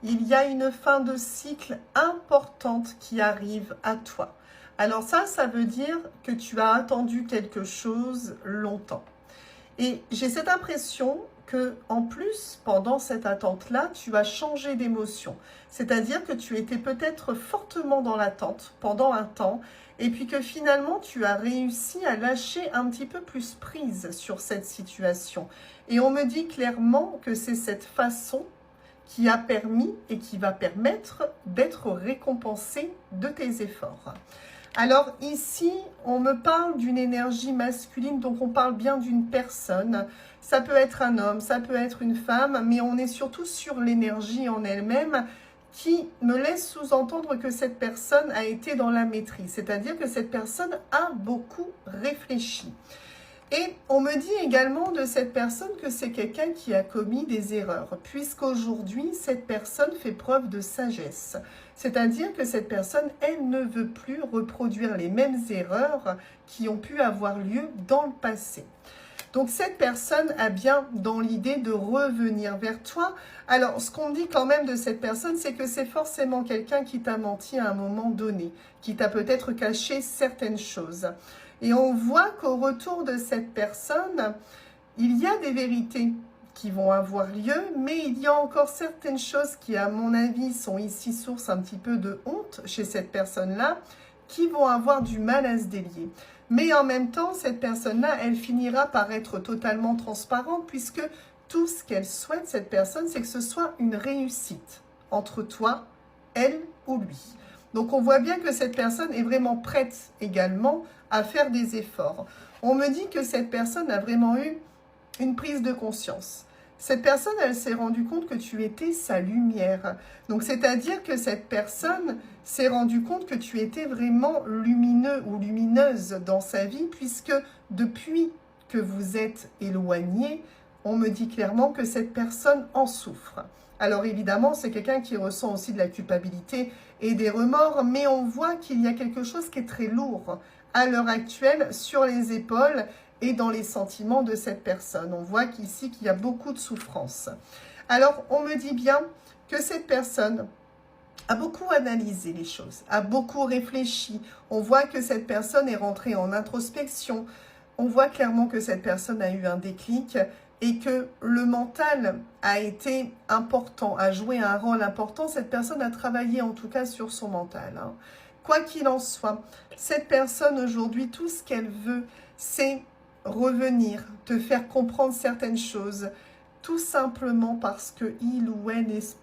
il y a une fin de cycle importante qui arrive à toi. Alors ça veut dire que tu as attendu quelque chose longtemps. Et j'ai cette impression que, en plus, pendant cette attente-là, tu as changé d'émotion. C'est-à-dire que tu étais peut-être fortement dans l'attente pendant un temps, et puis que finalement, tu as réussi à lâcher un petit peu plus prise sur cette situation. Et on me dit clairement que c'est cette façon qui a permis et qui va permettre d'être récompensé de tes efforts. Alors ici, on me parle d'une énergie masculine, donc on parle bien d'une personne. Ça peut être un homme, ça peut être une femme, mais on est surtout sur l'énergie en elle-même qui me laisse sous-entendre que cette personne a été dans la maîtrise. C'est-à-dire que cette personne a beaucoup réfléchi. Et on me dit également de cette personne que c'est quelqu'un qui a commis des erreurs, puisqu'aujourd'hui, cette personne fait preuve de sagesse. C'est-à-dire que cette personne, elle ne veut plus reproduire les mêmes erreurs qui ont pu avoir lieu dans le passé. Donc cette personne a bien dans l'idée de revenir vers toi. Alors ce qu'on dit quand même de cette personne, c'est que c'est forcément quelqu'un qui t'a menti à un moment donné, qui t'a peut-être caché certaines choses. Et on voit qu'au retour de cette personne, il y a des vérités qui vont avoir lieu, mais il y a encore certaines choses qui, à mon avis, sont ici source un petit peu de honte chez cette personne-là, qui vont avoir du mal à se délier. Mais en même temps, cette personne-là, elle finira par être totalement transparente, puisque tout ce qu'elle souhaite, cette personne, c'est que ce soit une réussite entre toi, elle ou lui. Donc on voit bien que cette personne est vraiment prête également à faire des efforts. On me dit que cette personne a vraiment eu une prise de conscience. Cette personne, elle s'est rendue compte que tu étais sa lumière. Donc, c'est-à-dire que cette personne s'est rendue compte que tu étais vraiment lumineux ou lumineuse dans sa vie, puisque depuis que vous êtes éloignés, on me dit clairement que cette personne en souffre. Alors évidemment, c'est quelqu'un qui ressent aussi de la culpabilité et des remords, mais on voit qu'il y a quelque chose qui est très lourd à l'heure actuelle sur les épaules et dans les sentiments de cette personne. On voit qu'ici, qu'il y a beaucoup de souffrance. Alors, on me dit bien que cette personne a beaucoup analysé les choses, a beaucoup réfléchi. On voit que cette personne est rentrée en introspection. On voit clairement que cette personne a eu un déclic et que le mental a été important, a joué un rôle important. Cette personne a travaillé en tout cas sur son mental. Quoi qu'il en soit, cette personne aujourd'hui, tout ce qu'elle veut, c'est revenir, te faire comprendre certaines choses, tout simplement parce qu'il ou elle espère